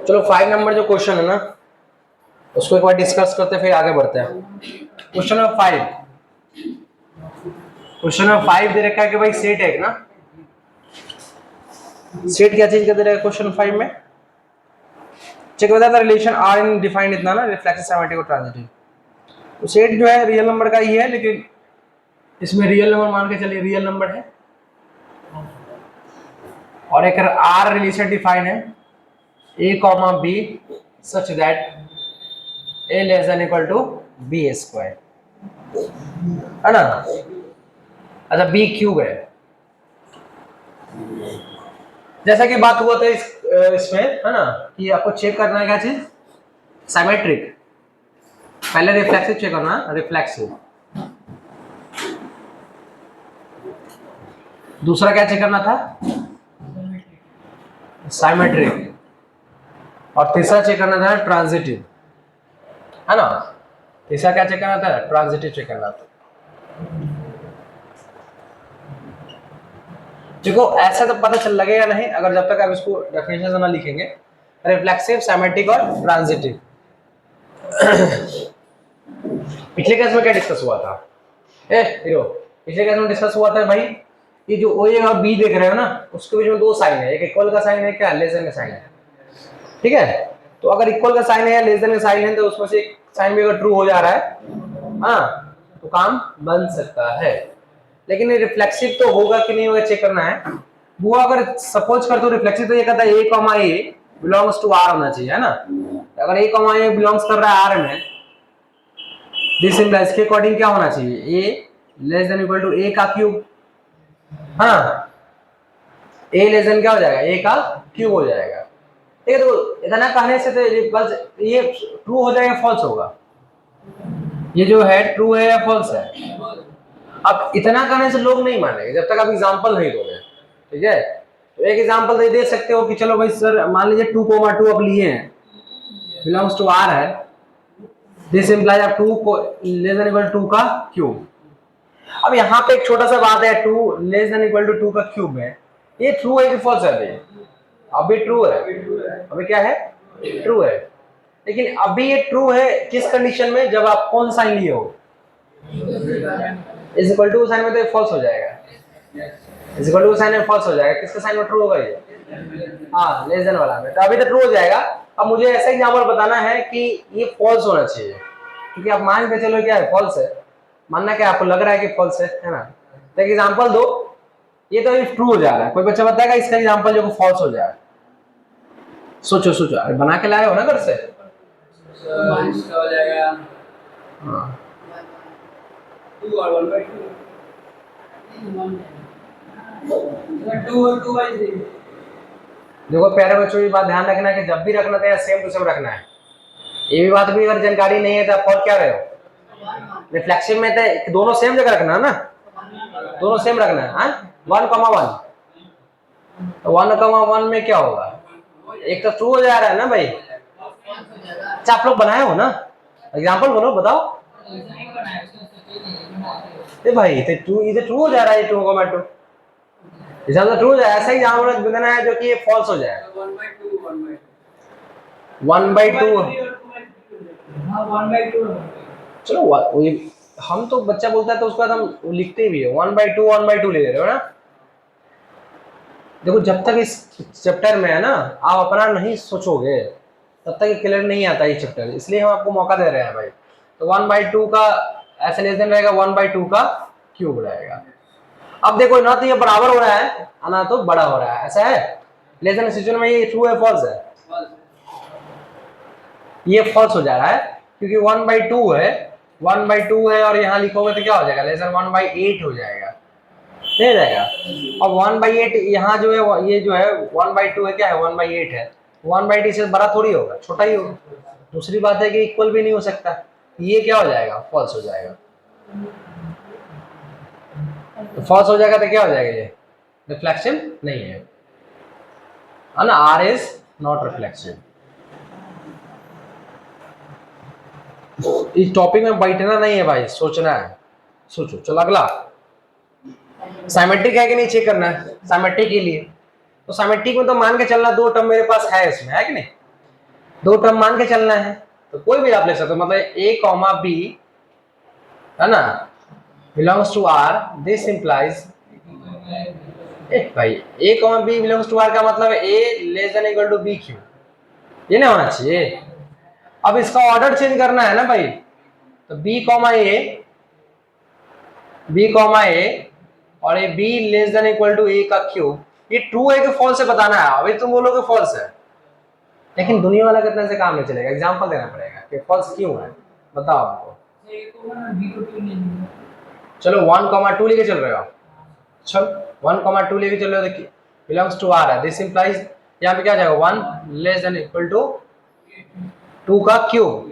चलो 5 नंबर जो क्वेश्चन है ना उसको एक बार डिस्कस करते फिर आगे बढ़ते हैं। क्वेश्चन नंबर 5 दे रखा है कि भाई सेट है ना। सेट क्या चीज का दे रखा है क्वेश्चन 5 में? चेक बता था रिलेशन आर इन डिफाइंड इतना ना रिफ्लेक्सिव सिमेट्रिक और ट्रांजिटिव। तो सेट जो है रियल नंबर का ही है, लेकिन इसमें रियल नंबर मान के चलिए रियल नंबर है और एक आर रिलेशन डिफाइन है a comma B such that a less than equal to B square, है ना। अच्छा बी क्यूब है, जैसा कि बात हुआ था इसमें, है ना, कि आपको चेक करना है क्या चीज, सिमेट्रिक। पहले रिफ्लेक्सिव चेक करना है, रिफ्लेक्सिव। दूसरा क्या चेक करना था, सिमेट्रिक। और तीसरा चेक करना था ट्रांजिटिव, है ना। तीसरा क्या चेक करना था, ट्रांजिटिव चेक करना था। देखो ऐसा तो पता चल लगेगा नहीं अगर जब तक आप इसको डेफिनेशन ना लिखेंगे, रिफ्लेक्सिव, सिमेट्रिक और ट्रांजिटिव। पिछले केस में क्या डिस्कस हुआ था, हीरो, पिछले केस में डिस्कस हुआ था भाई ये जो ओ और बी देख रहे हो ना उसके बीच में दो साइन है, एक इक्वल का साइन है, क्या लेस देन का साइन है, ठीक है। तो अगर इक्वल का साइन है या लेस देन का साइन है तो उसमें से एक साइन भी अगर ट्रू हो जा रहा है, हाँ, तो काम बन सकता है। लेकिन ये रिफ्लेक्सिव तो होगा कि नहीं होगा चेक करना है। वो अगर सपोज कर तो रिफ्लेक्सिव तो ये कहता है a, बिलोंग्स टू r होना चाहिए, है ना। अगर a, बिलोंग्स कर रहा है r में, दिस इंप्लाइज के अकॉर्डिंग क्या होना चाहिए, a less than equal to a का क्यूब, हाँ, a लेस देन क्या हो जाएगा, a का क्यूब हो जाएगा। ठीक है, तो इतना कहने से तो बस ये ट्रू हो जाएगा, फॉल्स होगा, ये जो है ट्रू है या फॉल्स है। अब इतना कहने से लोग नहीं मानेंगे जब तक आप एग्जांपल नहीं दोगे, ठीक है। तो एक एग्जांपल दे सकते हो कि चलो भाई सर मान लीजिए 2,2 आप लिए हैं, बिलोंग्स टू r है, दिस इंप्लाइज आप 2 लेस देन इक्वल 2 का क्यूब। अब यहाँ पे एक छोटा सा बात है, 2 लेस देन इक्वल टू 2 का क्यूब है, ये ट्रू है कि फॉल्स है? अभी ट्रू है, अभी क्या है, ट्रू है। लेकिन अभी ये ट्रू है किस कंडीशन में, जब आप कौन साइन लिए हो, इज इक्वल टू साइन में, तो फॉल्स हो जाएगा, इज इक्वल टू साइन में फॉल्स हो जाएगा। किसका साइन में ट्रू होगा ये, हाँ, लेस देन वाला में, तो अभी तो ट्रू हो जाएगा। अब मुझे ऐसा एग्जांपल बताना है कि ये फॉल्स होना चाहिए, क्योंकि आप मान के चलो क्या है, फॉल्स है, मानना क्या आपको लग रहा है कि फॉल्स है ना। तो एक एग्जांपल दो, ये तो ट्रू हो जा रहा है, कोई बच्चा बताएगा इसका एग्जांपल जो फॉल्स हो जाए, सोचो सोचो, अरे बना के लाए हो ना घर से, हो जाएगा, हाँ 2 और 1/2, 2 और 2/3। देखो प्यारे बच्चों, ये बात ध्यान रखना है कि जब भी रखना है सेम टू सेम रखना है। ये भी बात भी अगर जानकारी नहीं है तो आप और क्या रहे हो, रिफ्लेक्सिव में तो दोनों सेम जगह रखना है ना, दोनों सेम रखना है, 1,1, तो 1,1 में क्या होगा, एक तो ट्रू हो जा रहा है ना भाई। अच्छा आप लोग बनाए हो ना, एग्जांपल बोलो, बताओ। ए भाई तो ट्रू, इधर ट्रू हो जा रहा है, 2,2 इसका ट्रू हो जाए, ऐसा ही एग्जांपल बनाना है जो कि ये फॉल्स हो जाए, 1/2। चलो हम तो बच्चा बोलता है तो उसके बाद हम लिखते भी है 1/2 ले रहे हो ना। देखो जब तक इस चैप्टर में है ना आप अपना नहीं सोचोगे तब तक क्लियर नहीं आता ये चैप्टर, इसलिए हम आपको मौका दे रहे हैं भाई। तो 1/2 का ऐसे लेस देन रहेगा, 1/2 का क्यूब रहेगा। अब देखो ना तो ये बराबर हो रहा है ना तो बड़ा हो रहा है, ऐसा है। लेस देन सिचुएशन में ये ट्रू है फॉल्स है, ये फॉल्स हो जा रहा है क्योंकि 1/2 है, 1/2 है और यहाँ लिखोगे तो क्या हो जाएगा, लेस देन 1/8 हो जाएगा, नहीं जाएगा। और 1/8 यहाँ जो है ये जो है 1/2 है, क्या है 1/8 है, 1/8 से बड़ा थोड़ी होगा, छोटा ही होगा। दूसरी बात है कि इक्वल भी नहीं हो सकता, ये क्या हो जाएगा, फॉल्स हो जाएगा। तो फॉल्स हो जाएगा तो क्या हो जाएगा, ये रिफ्लेक्शन नहीं है ना, आर इज नॉट रिफ्लेक्शन। इस टॉपिक में बैठना नहीं है भाई, सोचना है, सोचो। चलो अगला, सिमेट्रिक है कि नहीं चेक करना है। सिमेट्रिक के लिए तो सिमेट्रिक में तो मान के चलना दो टर्म मेरे पास है इसमें, है कि नहीं। दो टर्म मान के चलना है, तो कोई भी आप ले सकते हो, मतलब ए कॉमा बी है ना belongs to R, this implies भाई a comma B belongs to R का मतलब है a less than equal to B cube, ये ना होना चाहिए। अब इसका ऑर्डर चेंज करना है ना भाई, तो बी कॉमा ए और ये B less than equal to A का क्यूब, ये ट्रू है कि फॉल्स है बताना है। अभी तुम बोलोगे फॉल्स है, लेकिन दुनिया वाला करने से काम नहीं चलेगा, एग्जांपल देना पड़ेगा कि फॉल्स क्यों है, बताओ हमको। चलो 1,2 लेके चल रहे हो, चलो 1,2 लेके चल रहे हो, देखिए बिलोंग्स टू आर है, दिस इंप्लाइज यहाँ पे क्या जाएगा 1 लेस देन इक्वल टू 2 का क्यूब,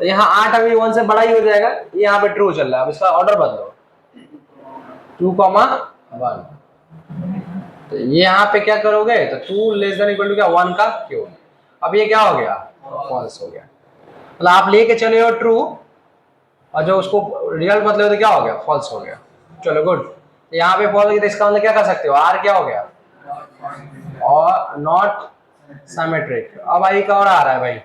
तो यहाँ 8 अभी 1 से बड़ा ही हो जाएगा, ये यहाँ पे ट्रू चल रहा है। अब इसका ऑर्डर बदलो 2,1, तो ये यहाँ पे क्या करोगे, तो 2 लेस देन इक्वल टू क्या 1 का क्यूब, अब ये क्या हो गया फॉल्स हो गया, मतलब आप लेके चले हो ट्रू और जो उसको रिजल्ट बदले हो तो क्या हो गया फॉल्स हो गया। चलो गुड, यहाँ पे फॉल्स, तो इसका मतलब क्या कर सकते हो, आर क्या हो गया और नॉट सिमेट्रिक। अब आई का और आ रहा है भाई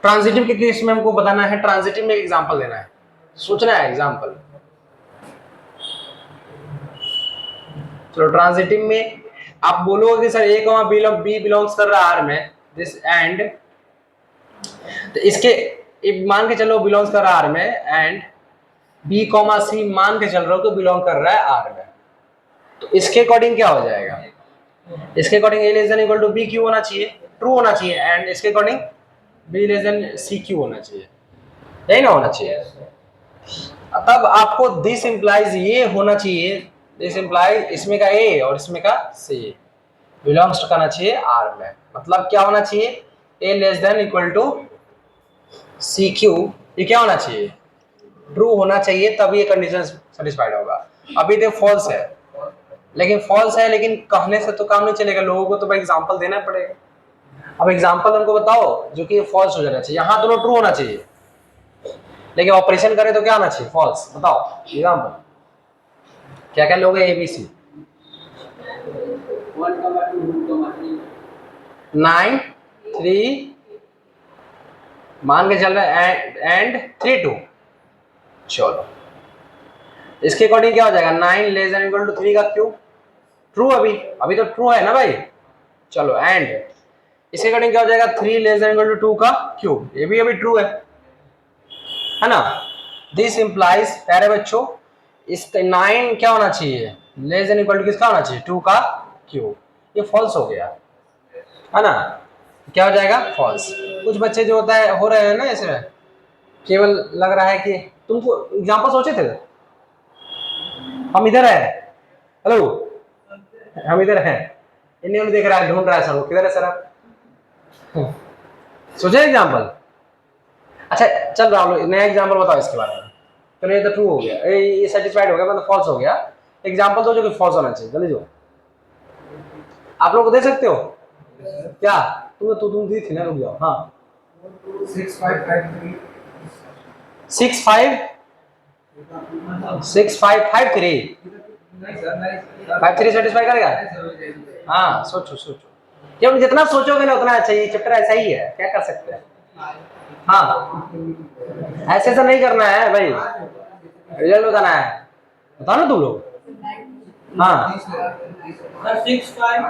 ट्रांजिटिव के केस में हमको बताना है, ट्रांजिटिव में एग्जांपल देना है, सोचना है एग्जांपल। चलो ट्रांजिटिव में आप बोलोगे कि सर ए कॉमा बी बिलोंग्स कर रहा है आर में, दिस एंड, तो इसके मान के चलो बिलोंग्स कर रहा है आर में, एंड बी कॉमा सी मान के चल रहा हो तो बिलोंग कर रहा है आर में, तो इसके अकॉर्डिंग क्या हो जाएगा, इसके according A less than equal to B cube होना चाहिए, ट्रू होना चाहिए, एंड इसके according B less than C cube होना चाहिए, यही ना होना चाहिए। तब आपको दिस इंप्लाइज ये होना चाहिए, दिस इंप्लाइज इसमें का ए और इसमें का सी बिलोंग्स टू करना चाहिए आर में, मतलब क्या होना चाहिए A less than equal to C cube, ये क्या होना चाहिए ट्रू होना चाहिए, तब ये कंडीशन सेटिस्फाइड होगा। अभी तो फॉल्स है, लेकिन कहने से तो काम नहीं चलेगा, लोगों को तो भाई एग्जांपल देना पड़ेगा। अब एग्जांपल उनको बताओ जो कि फॉल्स हो जाना चाहिए, यहाँ दोनों ट्रू होना चाहिए, लेकिन ऑपरेशन करें तो क्या आना चाहिए फॉल्स, बताओ एग्जांपल क्या क्या लोगे ए बी सी 9 3 मान के चल रहा है एंड 3 2, चलो इसके अकॉर्डिंग क्या हो जाएगा 9 लेस देन इक्वल टू 3 का क्यूब, ट्रू अभी तो ट्रू है ना भाई। चलो एंड इसके अकॉर्डिंग क्या हो जाएगा 3 लेस देन इक्वल टू 2 का क्यूब, ये भी अभी ट्रू है ना। दिस इंप्लाइज प्यारे बच्चों इसका 9 क्या होना चाहिए लेस देन इक्वल टू किसका होना चाहिए 2 का क्यूब, ये फॉल्स हो गया है ना, क्या हो जाएगा फॉल्स। कुछ बच्चे जो होता है हो रहे हैं ना इसमें, केवल लग रहा है कि तुमको एग्जांपल सोचे थे, हम इधर है, हेलो हम इधर हैं, इन्हें देख रहा है ढूंढ रहा है सर, किधर है सर आप सोचे एग्जांपल। अच्छा चल रहा हूँ, नया एग्जांपल बताओ इसके बारे में। चलो ये तो ट्रू हो गया, ये सेटिस्फाइड हो गया, मतलब फॉल्स हो गया। एग्जांपल दो जो कि फॉल्स होना चाहिए, जल्दी दो। आप लोग को दे सकते हो क्या, तुम दी थी ना, रुक जाओ। हाँ 6 5 5 3 6 5 6 5 5 3 5 3 सेटिस्फाई करेगा। हाँ सोचो जब जितना सोचोगे ना उतना अच्छा, ये चैप्टर ऐसा ही है, क्या कर सकते हैं। हाँ ऐसे ऐसा नहीं करना है भाई, रिजल्ट बताना है, बताओ ना तुम लोग। हाँ 6 5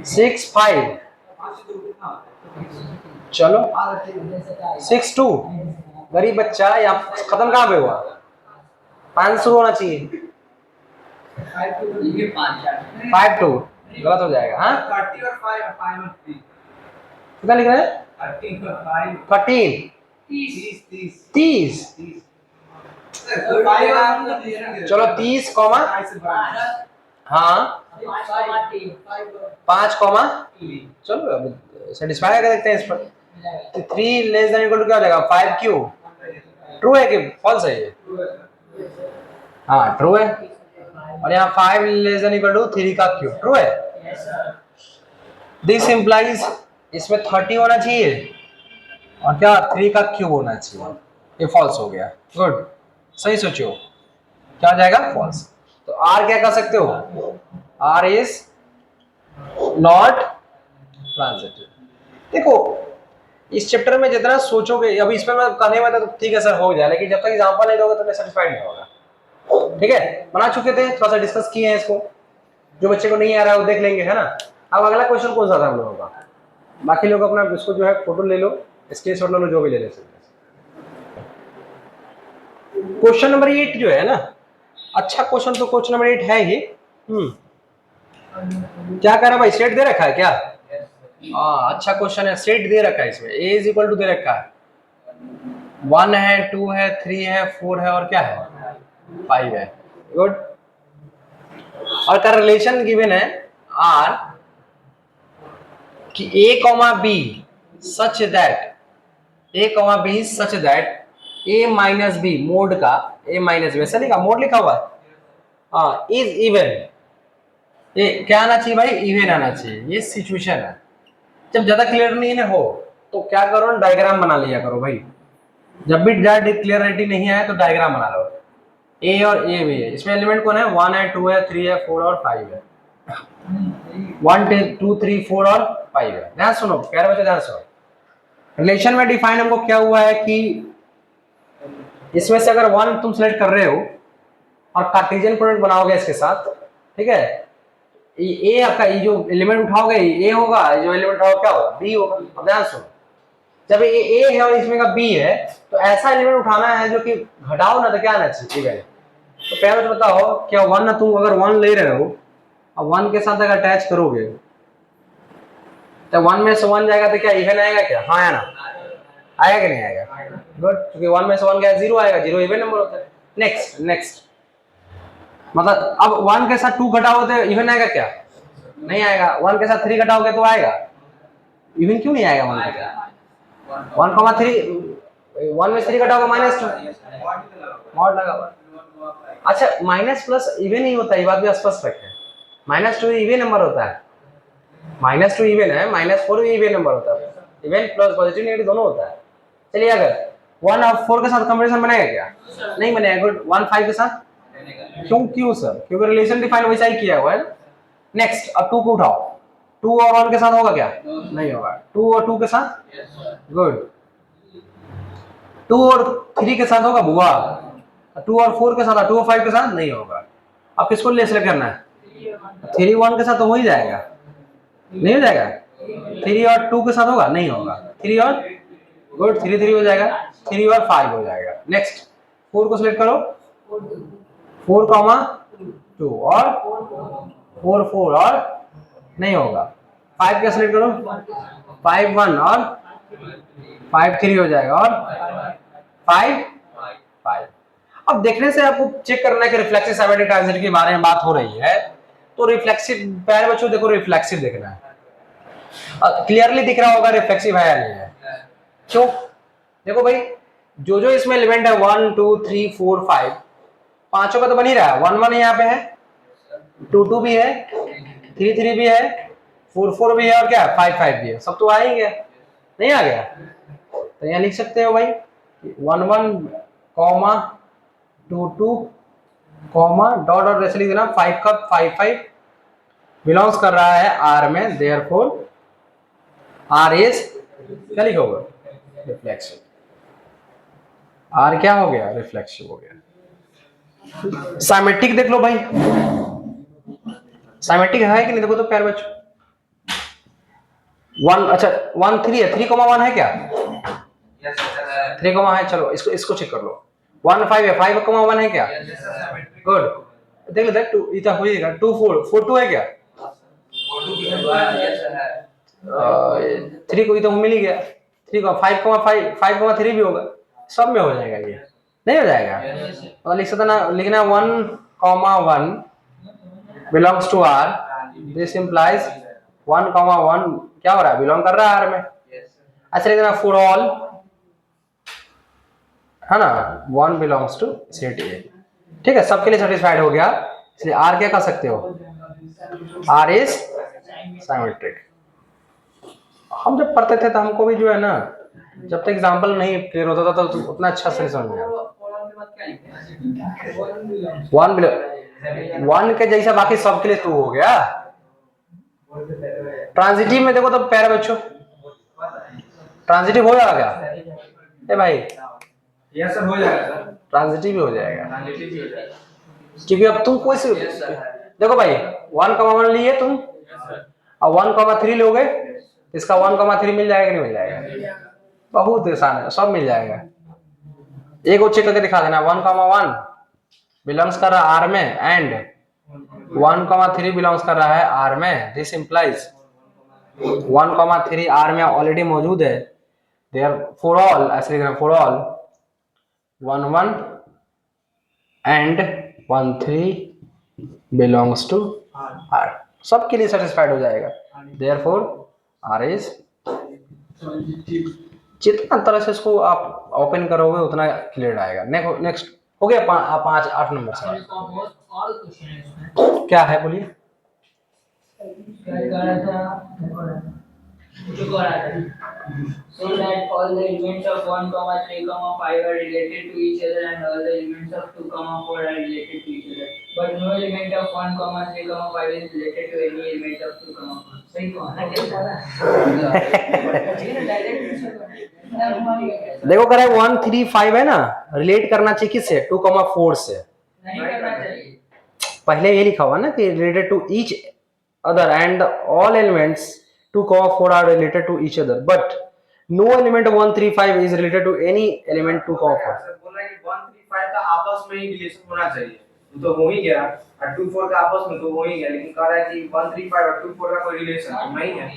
6 5 चलो 6 2 गरीब बच्चा, यहाँ खत्म कहाँ पे हुआ, 5 शुरू होना चाहिए, 5 2 गलत हो जाएगा। हाँ 30 और 5 5 और 3 कितना लिख रहे हैं 30 और 5 13 30 चलो 30 कॉमा हाँ 5 कॉमा, चलो अब सेटिस्फाई कर देखते हैं इस पर। 3 लेस देन इक्वल टू क्या हो जाएगा 5 क्यू, ट्रू है कि फॉल्स है ये, हाँ ट्रू है। और यहाँ 5 लेस देन इक्वल टू 3 का क्यूब, ट्रू है। दिस इंप्लाइज इसमें 30 होना चाहिए और क्या 3 का क्यूब होना चाहिए, ये फॉल्स हो गया। गुड, सही सोचो क्या हो जाएगा फॉल्स। तो आर क्या कह सकते हो, आर इज नॉट ट्रांजिटिव। देखो इस चैप्टर में जितना सोचोगे, अभी इसमें मैं कहने में तो ठीक है सर हो जाए, लेकिन जब तक एग्जांपल नहीं दोगे तो मैं सेटिस्फाइड नहीं होगा। ठीक है, बना चुके थे, थोड़ा सा डिस्कस किए हैं इसको, जो बच्चे को नहीं आ रहा है वो देख लेंगे, है ना। अब अगला क्वेश्चन कौन सा था हम लोगों का, बाकी लोग अपना इसको जो है फोटो ले लो, स्क्रीनशॉट ले लो, जो भी ले ले सकते। क्वेश्चन नंबर 8 जो है ना, अच्छा क्वेश्चन तो क्वेश्चन नंबर 8 है ही। क्या कह रहा है भाई, सेट दे रखा है क्या? हाँ अच्छा क्वेश्चन है, सेट दे रखा है इसमें, ए इज इक्वल टू दे रखा है, 1 है, 2 है, 3 है, 4 है और क्या है, 5 है। गुड। और का रिलेशन गिवन है आर कि a comma B such that, a comma B such that a minus B mod का, a माइनस बी ऐसा लिखा, मोड लिखा हुआ है, हाँ इज इवन, ये क्या आना चाहिए भाई, इवन आना चाहिए। ये सिचुएशन है, जब ज्यादा क्लियर नहीं ना हो तो क्या करो, डायग्राम बना लिया करो भाई, जब भी ज्यादा क्लियरिटी नहीं आए तो डायग्राम बना लो। ए और ए भी है, इसमें एलिमेंट कौन है, 1 है, 2 है, 3 है, 4 और 5 है, 1 2 3 4 और 5 है। ध्यान सुनो प्यारे बच्चे, ध्यान सुनो। रिलेशन में डिफाइन हमको क्या हुआ है कि इसमें से अगर 1 तुम सेलेक्ट कर रहे हो और कार्टेशियन प्रोडक्ट बनाओगे इसके साथ, ठीक है, ए आपका ये जो एलिमेंट उठाओगे ए होगा, जो एलिमेंट उठाओगे क्या होगा, बी होगा। अब ध्यान सुनो, जब ये ए है और इसमें का बी है तो ऐसा एलिमेंट उठाना है जो कि घटाओ ना तो क्या आना चाहिए, इवन। तो पहले तो बताओ क्या 1 ना, तुम अगर 1 ले रहे हो और 1 के साथ अगर अटैच करोगे तो 1 में से 1 जाएगा तो क्या इवन आएगा क्या, हाँ या ना, आएगा कि नहीं आएगा? गुड, क्योंकि 1 में से 1 गया 0 आएगा, 0 इवन नंबर होता है। नेक्स्ट नेक्स्ट, मतलब अब 1 के साथ 2 घटाओगे तो इवन आएगा क्या, नहीं आएगा। 1 के साथ 3 घटाओगे तो आएगा, इवन क्यों नहीं आएगा 1 के साथ, 1,3 1 में 3 घटाओगे -2 मॉड लगा हुआ। अच्छा माइनस प्लस इवन ही होता है, ये बात भी स्पष्ट रखें, -2 इवन नंबर होता है, -2 इवन है, -4 भी इवन नंबर होता है, इवन प्लस पॉजिटिव नेगेटिव दोनों होता है। चलिए अगर 1 और 4 के साथ कंपैरिजन बनेगा क्या, नहीं बनेगा। गुड, 1 5 के साथ क्यों सर, क्योंकि रिलेशन डिफाइन वैसा ही किया हुआ है। नेक्स्ट अब 2 को उठाओ, 2 और 1 के साथ होगा क्या, नहीं होगा। 2 और 2 के साथ, गुड, 2 और 3 के साथ होगा बुआ, 2 और 4 के साथ, 2 और 5 के साथ नहीं होगा। अब किसको ले सेलेक्ट करना है, 3 1 के साथ तो हो ही जाएगा, नहीं हो जाएगा। 3 और 2 के साथ होगा, नहीं होगा। 3 और, गुड, 3 3 हो जाएगा, 3 और 5 हो जाएगा। नेक्स्ट 4 को सिलेक्ट करो, 4 2 और 4 4 और नहीं होगा। 5 का सिलेक्ट करो, 5 1 और 5 3 हो जाएगा और 5 5। अब देखने से आपको चेक करना है कि रिफ्लेक्सिव साइमेट्रिक ट्रांजिट के बारे में बात हो रही है, तो रिफ्लेक्सिव, प्यारे बच्चों देखो रिफ्लेक्सिव देखना है, क्लियरली दिख रहा होगा रिफ्लेक्सिव है या नहीं है। क्यों, देखो भाई जो जो इसमें एलिमेंट है 1 2 3 4 5, पांचों का तो बन ही रहा है। 1 1 यहाँ पे है, 2 2 भी है, 3 3 भी है, 4 4 भी है और क्या 5 5 भी है, सब तो आ ही गया, नहीं आ गया। तो यहाँ लिख सकते हो भाई 1 1 कॉमा 2 2 कॉमा डॉट डॉट ऐसे लिख देना, 5 का 5 5 बिलोंग्स कर रहा है आर में, देयरफॉर आर इज, क्या लिखोगे, रिफ्लेक्सिव। आर क्या हो गया, रिफ्लेक्सिव हो गया। साइमेट्रिक देख लो भाई, साइमेट्रिक है कि नहीं, देखो तो प्यारे बच्चों, 1 अच्छा 1 3 है, 3 1 है क्या, 3 है, चलो इसको चेक कर लो। 1 5 है, 5 1 है क्या, गुड, देख लेते हैं 2 इतना हो जाएगा। 2 4 4 2 है क्या, 3 को तो मिल ही गया, 3 को 5 5 5 3 भी होगा, सब में हो जाएगा, ये नहीं हो जाएगा। और लिख सकते ना, लिखना 1 1 belongs to R, this implies 1 1 क्या हो रहा है, बिलोंग कर रहा है आर में। अच्छा लिखना फॉर ऑल, है ना, 1 बिलोंग्स टू सेट ए, ठीक है, सबके लिए सेटिस्फाइड हो गया, इसलिए आर क्या कर सकते हो, आर इज साइमेट्रिक। हम जब पढ़ते थे तो हमको भी जो है ना, जब तक एग्जांपल नहीं क्लियर होता था तो उतना अच्छा से नहीं समझ में आता। 1 बिलो वन के जैसा बाकी सबके लिए टू हो गया। ट्रांजिटिव में देखो तो प्यारे बच्चों, ट्रांजिटिव हो जाएगा क्या? ए भाई यस सर, हो जाएगा सर, ट्रांजिटिव भी हो जाएगा, ट्रांजिटिव भी हो जाएगा। क्योंकि अब तुम कोई से देखो भाई 1,1 लिए तुम, अब 1,3 लोगे, इसका 1,3 मिल जाएगा कि नहीं मिल जाएगा? बहुत आसान है, सब मिल जाएगा। एक और चेक करके दिखा देना, 1,1 बिलोंग्स कर रहा है आर में एंड 1,3 बिलोंग्स कर रहा है आर में। दिस इंप्लाइज 1,3 आर में ऑलरेडी मौजूद है, देयर फॉर ऑल ऐसे लिखना, for all 1,1 and 1,3 belongs to R, सबके लिए सेटिस्फाइड हो जाएगा। देयरफॉर आर इज, जितना तरह से इसको आप ओपन करोगे उतना क्लियर आएगा। नेक्स्ट हो गया 8 नंबर सवाल। और क्वेश्चन है इसमें, क्या है बोलिए? so that all the elements of 1, 3, 5 are related to each other and all the elements of 2, 4 are related to each other, but no element of 1, 3, 5 is related to any element of 2, 4। सही कौन है? देखो कह रहा है 1, 3, 5 है ना, relate करना चाहिए किससे? 2,4 से। नहीं करना चाहिए, पहले ये लिखा हुआ ना कि related to each other and all elements 2,4 are related to each other, but no element of 1, 3, 5 is related to any element 2,4। Sir बोल रहा है कि 1, 3, 5 का आपस में ही रिलेशन होना चाहिए, तो हो ही गया, और 2, 4 का आपस में तो हो ही गया, लेकिन कह रहा है कि 1, 3, 5 और 2, 4 का कोई रिलेशन नहीं है।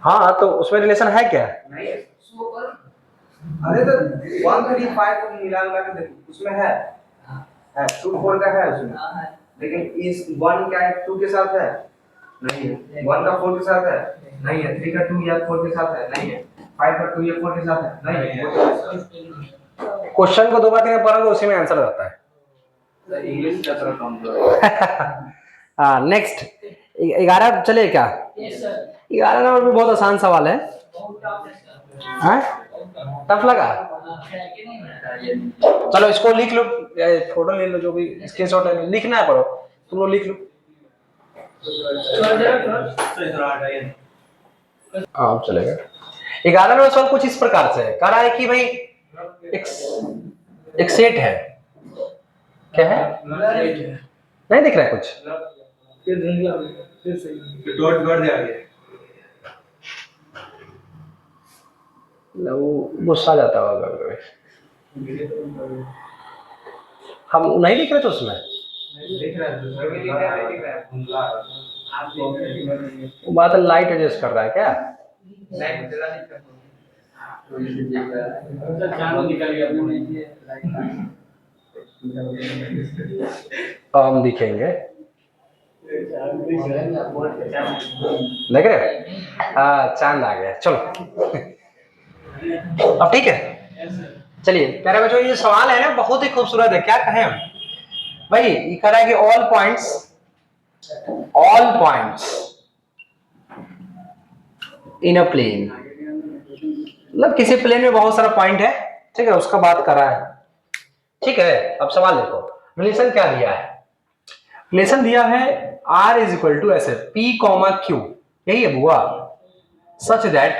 हाँ तो उसमें रिलेशन है क्या? नहीं है। अरे तो 1, 3, 5 को मिला के देखो, उसमें है 2, 4 का है उसमें, लेकिन इस 1 का 2 के साथ है नहीं है, 1 का 4 के साथ है नहीं है, 3 का 2 या 4 के साथ है नहीं है, 5 का 2 या 4 के साथ है नहीं है। क्वेश्चन को दो बार करके पढ़ोगे उसी में आंसर रहता है। इंग्लिश का थोड़ा कमजोर। हाँ नेक्स्ट 11 चले क्या? यस सर, 11 नंबर भी बहुत आसान सवाल है। बहुत टफ है सर, हाँ टफ लगा? कि नहीं है? चलो इसको लिख लो, फोटो ले लो, जो भी स्क्रीनशॉट है, लिखना है पढ़ो, तुम लोग लिख लो। हाँ चलेगा। 11 नंबर सवाल कुछ इस प्रकार से है, कह रहा है कि भाई एक सेट है, क्या है? नहीं दिख रहा है कुछ? डॉट बढ़ जाएगा, वो गुस्सा जाता होगा कभी। हम नहीं दिख रहे थे उसमें, दिख रहा है सर, दिख रहा है, दिख रहा है, धुंधला आप वो बात लाइट एडजस्ट कर रहा है क्या? लाइट जला नहीं करता, सर चांद निकल गया पूरे। हम दिखेंगे, देख रहे? हाँ चांद आ गया, चलो अब ठीक है। चलिए प्यारे बच्चों, ये सवाल है ना बहुत ही खूबसूरत है, क्या कहें हम भाई? ये कह रहा है कि all points in a plane, मतलब किसी प्लेन में बहुत सारा पॉइंट है, ठीक है, उसका बात कर रहा है, ठीक है। अब सवाल देखो, रिलेशन क्या दिया है? रिलेशन दिया है R इज इक्वल टू ऐसे P, Q, यही है बुआ, such that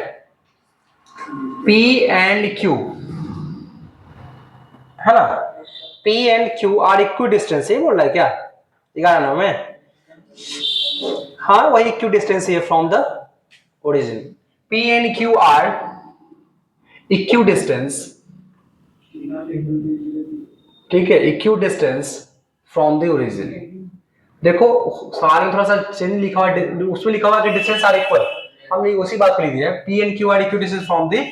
P and Q है ना, P and Q are equidistant, ये बोल रहा है क्या 11 नंबर में? हाँ वही इक्वी डिस्टेंस है from the origin. P and Q are equidistant, ठीक है, equidistant from the origin. देखो सवाल में थोड़ा सा चेंज लिखा हुआ है, उसमें लिखा हुआ है कि डिस्टेंस आर इक्वल, हमने उसी बात को लिख दिया है, P and Q are equidistant from the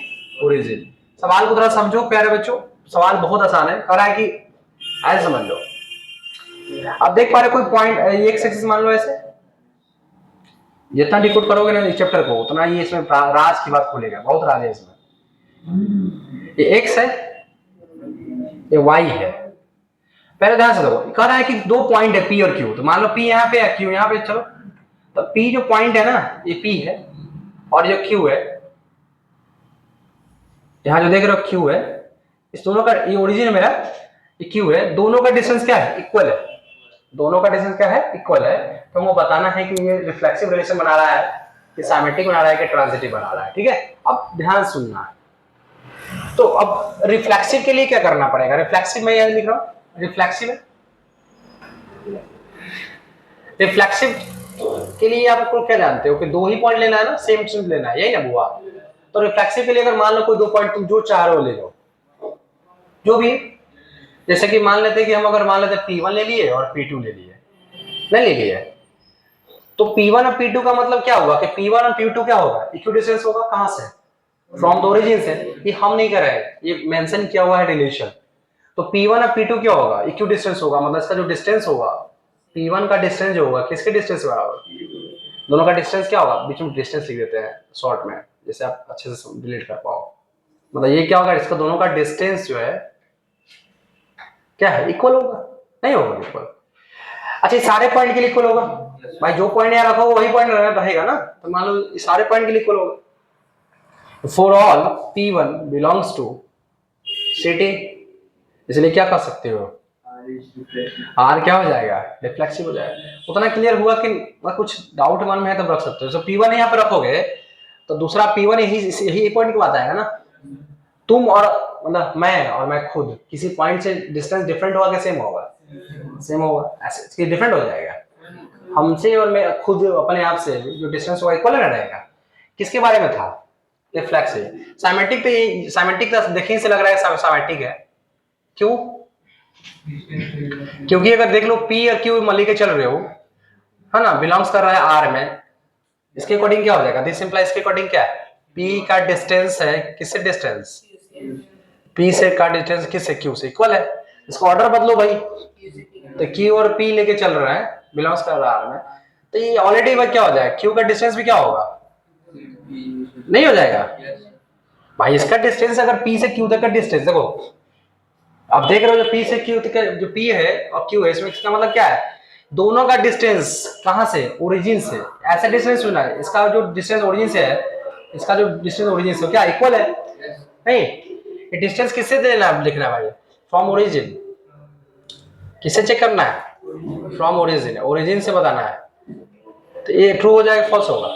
origin. सवाल को थोड़ा समझो प्यारे बच्चों, सवाल बहुत आसान है, कह रहा है कि ऐसे समझ लो, अब देख पा रहे कोई पॉइंट एक्स एक्सिस मान लो ऐसे, जितना डिकोड करोगे ना इस चैप्टर को उतना ही इसमें राज की बात खुलेगा, बहुत राज है इसमें। ये एक्स है, ये वाई है, पहले ध्यान से देखो, कह रहा है कि दो पॉइंट है P और Q, तो मान लो P यहाँ पे है Q यहाँ पे, चलो तो P जो पॉइंट है ना ये P है, और जो Q है यहाँ जो देख रहे हो Q है, इस दोनों का, ये ओरिजिन है मेरा, ये Q है, दोनों का डिस्टेंस क्या है? इक्वल है, दोनों का डिस्टेंस क्या है, इक्वल है, तो हमको बताना है कि ये रिफ्लेक्सिव रिलेशन बना रहा है कि साइमेट्रिक बना रहा है कि ट्रांजिटिव बना रहा है। ठीक है, अब ध्यान सुनना। तो अब रिफ्लेक्सिव के लिए क्या करना पड़ेगा, रिफ्लेक्सिव मैं यहां लिख रहा हूं, रिफ्लेक्सिव रिफ्लेक्सिव के लिए आपको क्या जानते हो कि दो ही पॉइंट लेना है ना, सेम सेम लेना है, यही ना बुआ। तो रिफ्लेक्सिव के लिए अगर मान लो कोई दो पॉइंट तुम जो चाह रहे हो ले लो, जो भी, जैसे कि मान लेते कि हम अगर मान लेते P1 ले लिए और P2 ले लिए, नहीं ले लिए, तो P1 और P2 का मतलब क्या होगा कि P1 और P2 क्या होगा, इक्विडिस्टेंस होगा, कहां से, फ्रॉम द ओरिजिन से। ये हम नहीं कर रहे हैं, ये मेंशन किया हुआ है रिलेशन। तो P1 और P2 क्या होगा, इक्विडिस्टेंस होगा, मतलब इसका जो डिस्टेंस होगा, P1 का डिस्टेंस जो होगा किसके डिस्टेंस के बराबर, दोनों का डिस्टेंस क्या होगा, बीच में डिस्टेंस लिख देते हैं शॉर्ट में, जैसे आप अच्छे से रिलेट कर पाओ। मतलब ये क्या होगा, इसका दोनों का डिस्टेंस जो है क्या है, इक्वल होगा, नहीं होगा इक्वल। अच्छा, सारे पॉइंट के लिए इक्वल होगा भाई, जो पॉइंट यहाँ रखा वही पॉइंट रहेगा ना, तो मान लो सारे पॉइंट के लिए इक्वल होगा। For all P1 belongs to city, इसलिए क्या कर सकते हो, R क्या हो जाएगा, रिफ्लेक्सिव हो जाएगा। उतना क्लियर हुआ कि कुछ डाउट मन में है तब रख सकते हो। तो P1 यहाँ पे रखोगे तो दूसरा P1 यही पॉइंट की बात आएगा ना, तुम और मतलब मैं खुद किसी पॉइंट से डिस्टेंस डिफरेंट होगा कि सेम होगा, सेम होगा, ऐसे डिफरेंट हो जाएगा। हमसे और मैं खुद अपने आप से जो डिस्टेंस होगा इक्वल रहेगा। किसके बारे में था, रिफ्लेक्सिव। साइमेट्रिक तो ये साइमेट्रिक तो देखने से लग रहा है साइमेट्रिक है, क्यों, क्योंकि अगर देख लो P और Q मान के चल रहे हो, है ना, बिलोंग्स कर रहा है R में, इसके अकॉर्डिंग क्या हो जाएगा, दिस इंप्लाइज इसके अकॉर्डिंग क्या है, P का डिस्टेंस है किससे, डिस्टेंस P से का डिस्टेंस किससे, Q से इक्वल है। इसका ऑर्डर बदलो भाई, तो Q और P लेके चल रहा है, बिलोंग्स कर रहा है R में, तो ये ऑलरेडी क्या हो जाएगा, Q का डिस्टेंस भी क्या होगा, नहीं हो जाएगा भाई। इसका डिस्टेंस अगर P से Q तक का डिस्टेंस देखो, अब देख रहे हो जो P से Q तक जो P है और Q है, इसमें इसका मतलब क्या है, दोनों का डिस्टेंस कहां से, ओरिजिन से, ऐसा डिस्टेंस चुना है, इसका जो डिस्टेंस ओरिजिन से है, इसका जो डिस्टेंस ओरिजिन से क्या इक्वल है, नहीं, ये डिस्टेंस किससे देना लिखना है भाई, फ्रॉम ओरिजिन। किससे चेक करना है, फ्रॉम ओरिजिन, ओरिजिन से बताना है। तो ये ट्रू हो जाएगा, फॉल्स होगा,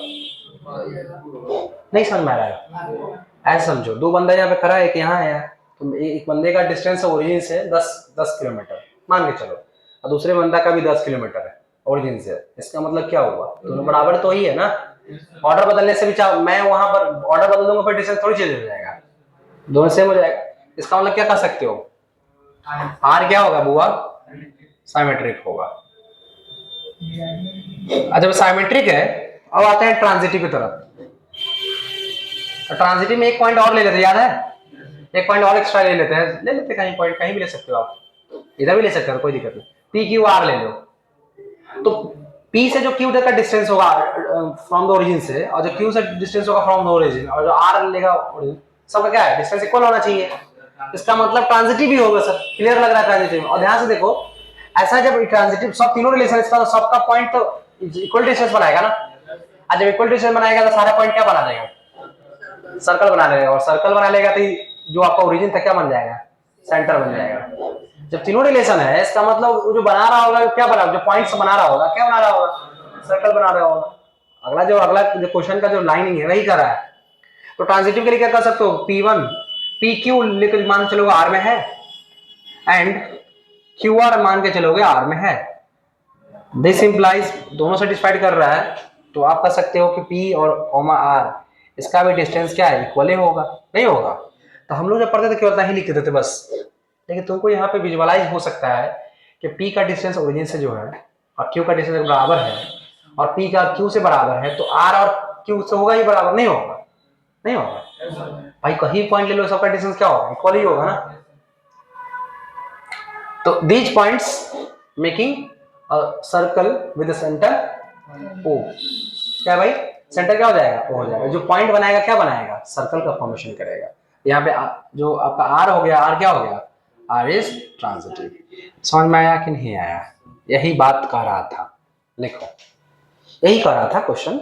नहीं समझ में आ रहा है, ऐसे समझो, दो बंदा यहाँ पे खड़ा है, एक यहाँ है, तो एक बंदे का डिस्टेंस है ओरिजिन से 10 किलोमीटर मान के चलो, और दूसरे बंदा का भी 10 किलोमीटर है ओरिजिन से, इसका मतलब क्या हुआ, दोनों बराबर तो ही है ना। ऑर्डर बदलने से भी चाहो, मैं वहां पर ऑर्डर बदल दूंगा पर डिस्टेंस थोड़ी चेंज हो जाएगा, दोनों सेम हो जाएगा। इसका मतलब क्या कर सकते हो, आर क्या होगा बुआ, साइमेट्रिक होगा। अच्छा, साइमेट्रिक है, अब आते हैं ट्रांजिटिव की तरफ। ट्रांजिटिव में एक पॉइंट और ले लेते हैं, याद है, एक पॉइंट और एक्स्ट्रा ले लेते हैं, ले लेते कहीं पॉइंट, कहीं भी ले सकते हो आप, इधर भी ले सकते हो, कोई दिक्कत नहीं। P Q R ले लो, तो P से जो Q तक का डिस्टेंस होगा फ्रॉम द ओरिजिन से, और जो Q से डिस्टेंस होगा फ्रॉम द ओरिजिन, और जो R लेगा ओरिजिन, सबका क्या है, डिस्टेंस इक्वल होना चाहिए। इसका मतलब ट्रांजिटिव भी होगा सर, क्लियर लग रहा है ट्रांजिटिव। और ध्यान से देखो, ऐसा जब ट्रांजिटिव सब तीनों रिलेशन, इसका सबका पॉइंट तो इक्वल डिस्टेंस बनाएगा ना, और जब इक्वल डिस्टेंस बनाएगा तो सारा पॉइंट क्या बना देगा, सर्कल बना लेगा, और सर्कल बना लेगा तो जो आपका ओरिजिन था क्या बन जाएगा, सेंटर बन जाएगा। जब तीनों रिलेशन है, इसका मतलब जो बना रहा होगा क्या बना, जो पॉइंट्स बना रहा होगा क्या बना रहा होगा, सर्कल बना रहा होगा। अगला जो क्वेश्चन का जो लाइनिंग है वही कर रहा है। तो ट्रांजिटिव के लिए क्या कर सकते हो, P1 PQ लेकर मान चलोगे R में है, एंड QR मान के चलोगे R में है, दिस इंप्लाइज दोनों सेटिस्फाइड कर रहा है, तो आप कह सकते हो कि P और R इसका भी डिस्टेंस क्या है, इक्वल होगा, नहीं होगा। तो हम लोग जब पढ़ते थे केवल नहीं लिखते थे बस, लेकिन तुमको यहाँ पे विजुअलाइज हो सकता है कि P का डिस्टेंस ओरिजिन से जो है और Q का डिस्टेंस बराबर है, और P का Q से बराबर है, तो R और Q से होगा ही बराबर, नहीं होगा, नहीं होगा भाई, कहीं पॉइंट ले लो, सबका डिस्टेंस क्या होगा, इक्वल ही होगा ना। तो these points making circle with centre O, क्या भाई, सेंटर क्या हो जाएगा, O हो जाएगा। जो पॉइंट बनाएगा क्या बनाएगा, सर्कल का फॉर्मेशन करेगा। यहाँ पे जो आपका R हो गया, R क्या हो गया, R इज ट्रांजिटिव। समझ में आया कि नहीं आया, यही बात कह रहा था, लिखो, यही कह रहा था क्वेश्चन।